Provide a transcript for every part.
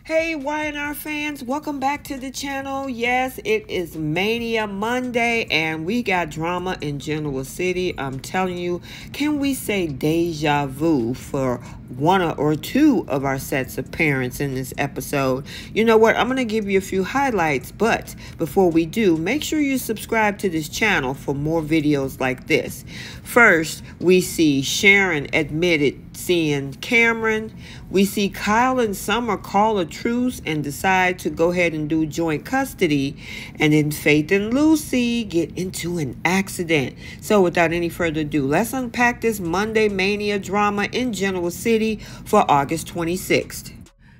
Hey Y&R fans, welcome back to the channel. Yes, it is Mania Monday and we got drama in Genoa City. I'm telling you, can we say deja vu for one or two of our sets of parents in this episode? You know what? I'm going to give you a few highlights, but before we do, make sure you subscribe to this channel for more videos like this. First, we see Sharon admitted seeing Cameron. We see Kyle and Summer call a truce and decide to go ahead and do joint custody. And then Faith and Lucy get into an accident. So without any further ado, let's unpack this Monday Mania drama in Genoa City for August 26th.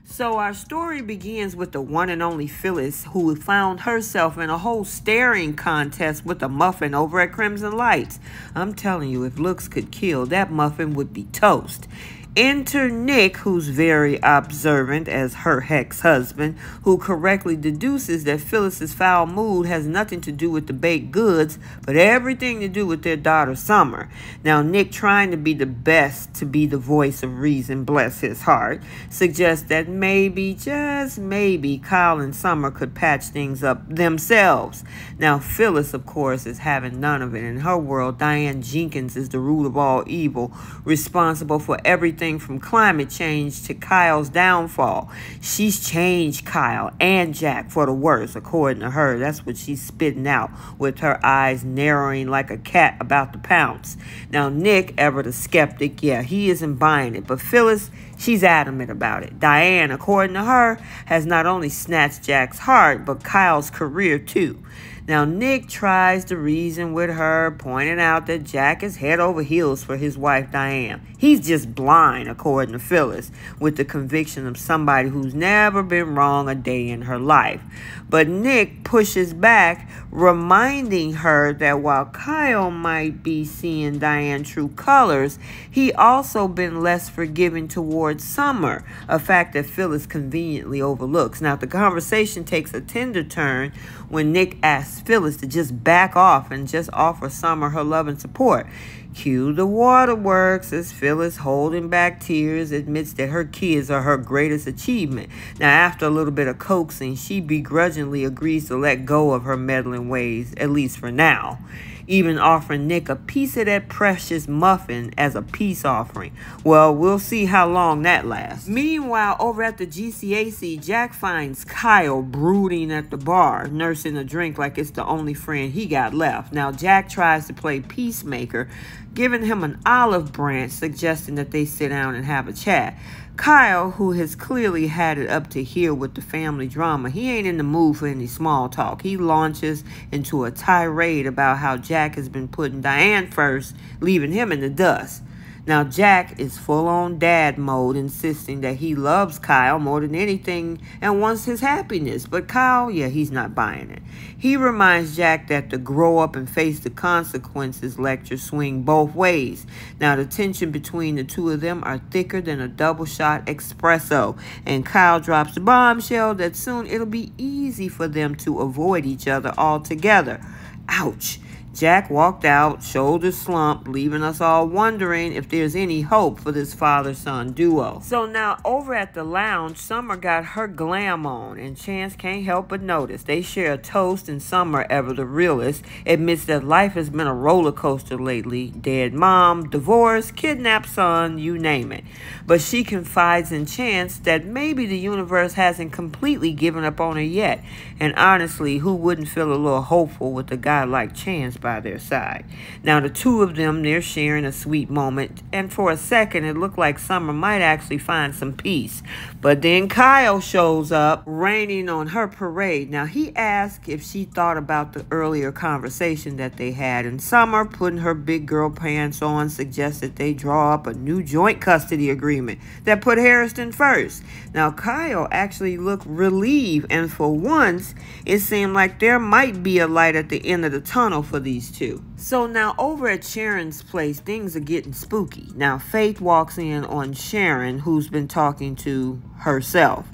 So our story begins with the one and only Phyllis, who found herself in a whole staring contest with a muffin over at Crimson Lights. I'm telling you, if looks could kill, that muffin would be toast. Enter Nick, who's very observant as her ex-husband, who correctly deduces that Phyllis's foul mood has nothing to do with the baked goods, but everything to do with their daughter Summer. Now, Nick, trying to be the best to be the voice of reason, bless his heart, suggests that maybe, just maybe, Kyle and Summer could patch things up themselves. Now, Phyllis, of course, is having none of it. In her world, Diane Jenkins is the root of all evil, responsible for everything from climate change to Kyle's downfall. She's changed Kyle and Jack for the worse, according to her. That's what she's spitting out, with her eyes narrowing like a cat about to pounce. Now, Nick, ever the skeptic, yeah, he isn't buying it, but Phyllis, she's adamant about it. Diane, according to her, has not only snatched Jack's heart, but Kyle's career too. Now, Nick tries to reason with her, pointing out that Jack is head over heels for his wife, Diane. He's just blind, according to Phyllis, with the conviction of somebody who's never been wrong a day in her life. But Nick pushes back, reminding her that while Kyle might be seeing Diane's true colors, he also been less forgiving towards Summer, a fact that Phyllis conveniently overlooks. Now, the conversation takes a tender turn when Nick asks Phyllis to just back off and just offer Summer her love and support. Cue the waterworks as Phyllis, holding back tears, admits that her kids are her greatest achievement. Now, after a little bit of coaxing, she begrudgingly agrees to let go of her meddling ways, at least for now, even offering Nick a piece of that precious muffin as a peace offering. Well, we'll see how long that lasts. Meanwhile, over at the GCAC, Jack finds Kyle brooding at the bar, nursing a drink like it's the only friend he got left. Now, Jack tries to play peacemaker, giving him an olive branch, suggesting that they sit down and have a chat. Kyle, who has clearly had it up to here with the family drama, he ain't in the mood for any small talk. He launches into a tirade about how Jack has been putting Diane first, leaving him in the dust. Now, Jack is full-on dad mode, insisting that he loves Kyle more than anything and wants his happiness. But Kyle, yeah, he's not buying it. He reminds Jack that the grow up and face the consequences lecture swing both ways. Now, the tension between the two of them are thicker than a double-shot espresso. And Kyle drops the bombshell that soon it'll be easy for them to avoid each other altogether. Ouch. Jack walked out, shoulders slumped, leaving us all wondering if there's any hope for this father-son duo. So now, over at the lounge, Summer got her glam on, and Chance can't help but notice. They share a toast, and Summer, ever the realist, admits that life has been a roller coaster lately. Dead mom, divorce, kidnapped son, you name it. But she confides in Chance that maybe the universe hasn't completely given up on her yet. And honestly, who wouldn't feel a little hopeful with a guy like Chance by their side? Now, the two of them, they're sharing a sweet moment, and for a second it looked like Summer might actually find some peace. But then Kyle shows up, raining on her parade. Now, he asked if she thought about the earlier conversation that they had, and Summer, putting her big girl pants on, suggested they draw up a new joint custody agreement that put Harrison first. Now, Kyle actually looked relieved, and for once it seemed like there might be a light at the end of the tunnel for these two. So now, over at Sharon's place, things are getting spooky. Now, Faith walks in on Sharon, who's been talking to herself.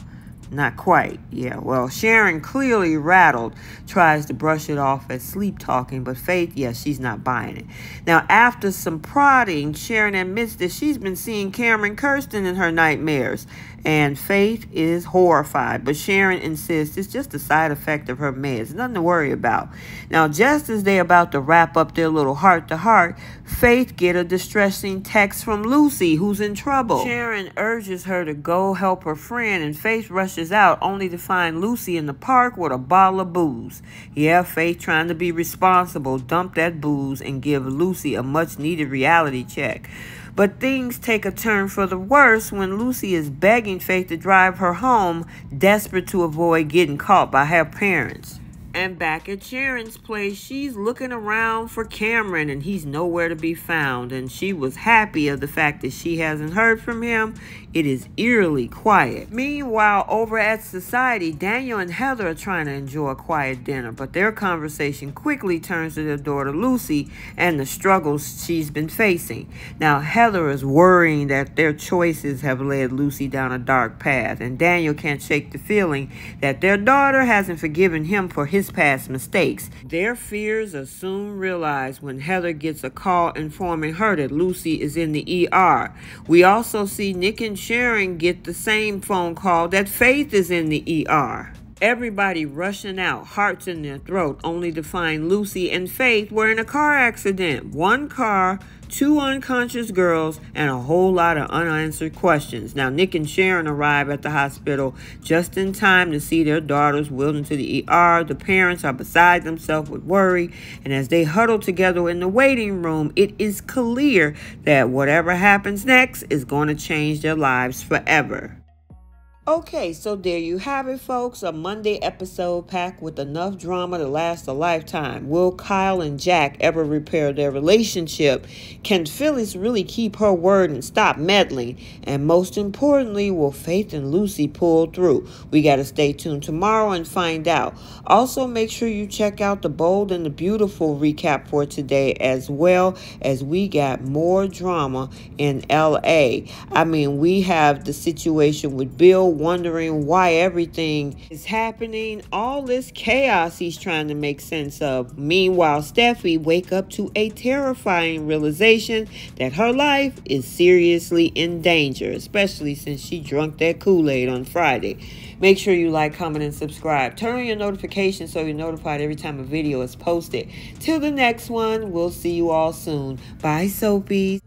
Not quite. Yeah, well, Sharon, clearly rattled, tries to brush it off as sleep talking, but Faith, yeah, she's not buying it. Now, after some prodding, Sharon admits that she's been seeing Cameron Kirsten in her nightmares. And Faith is horrified, but Sharon insists it's just a side effect of her meds, nothing to worry about. Now, just as they're about to wrap up their little heart-to-heart, Faith get a distressing text from Lucy, who's in trouble. Sharon urges her to go help her friend, and Faith rushes out, only to find Lucy in the park with a bottle of booze. Yeah, Faith, trying to be responsible, dumped that booze and give Lucy a much-needed reality check. But things take a turn for the worse when Lucy is begging Faith to drive her home, desperate to avoid getting caught by her parents. And back at Sharon's place, she's looking around for Cameron, and he's nowhere to be found. And she was happy of the fact that she hasn't heard from him. It is eerily quiet. Meanwhile, over at Society, Daniel and Heather are trying to enjoy a quiet dinner, but their conversation quickly turns to their daughter Lucy and the struggles she's been facing. Now, Heather is worrying that their choices have led Lucy down a dark path, and Daniel can't shake the feeling that their daughter hasn't forgiven him for his past mistakes. Their fears are soon realized when Heather gets a call informing her that Lucy is in the ER. We also see Nick and Sharon get the same phone call that Faith is in the ER. Everybody rushing out, hearts in their throat, only to find Lucy and Faith were in a car accident. One car, 2 unconscious girls, and a whole lot of unanswered questions. Now, Nick and Sharon arrive at the hospital just in time to see their daughters wheeled into the ER. The parents are beside themselves with worry, and as they huddle together in the waiting room, it is clear that whatever happens next is going to change their lives forever. Okay, so there you have it, folks. A Monday episode packed with enough drama to last a lifetime. Will Kyle and Jack ever repair their relationship? Can Phyllis really keep her word and stop meddling? And most importantly, will Faith and Lucy pull through? We got to stay tuned tomorrow and find out. Also, make sure you check out the Bold and the Beautiful recap for today, as well as we got more drama in LA. I mean, we have the situation with Bill wondering why everything is happening, all this chaos he's trying to make sense of. Meanwhile, Steffi wake up to a terrifying realization that her life is seriously in danger, especially since she drunk that Kool-Aid on Friday. Make sure you like, comment, and subscribe. Turn on your notifications so you're notified every time a video is posted. Till the next one, we'll see you all soon. Bye, Soapies.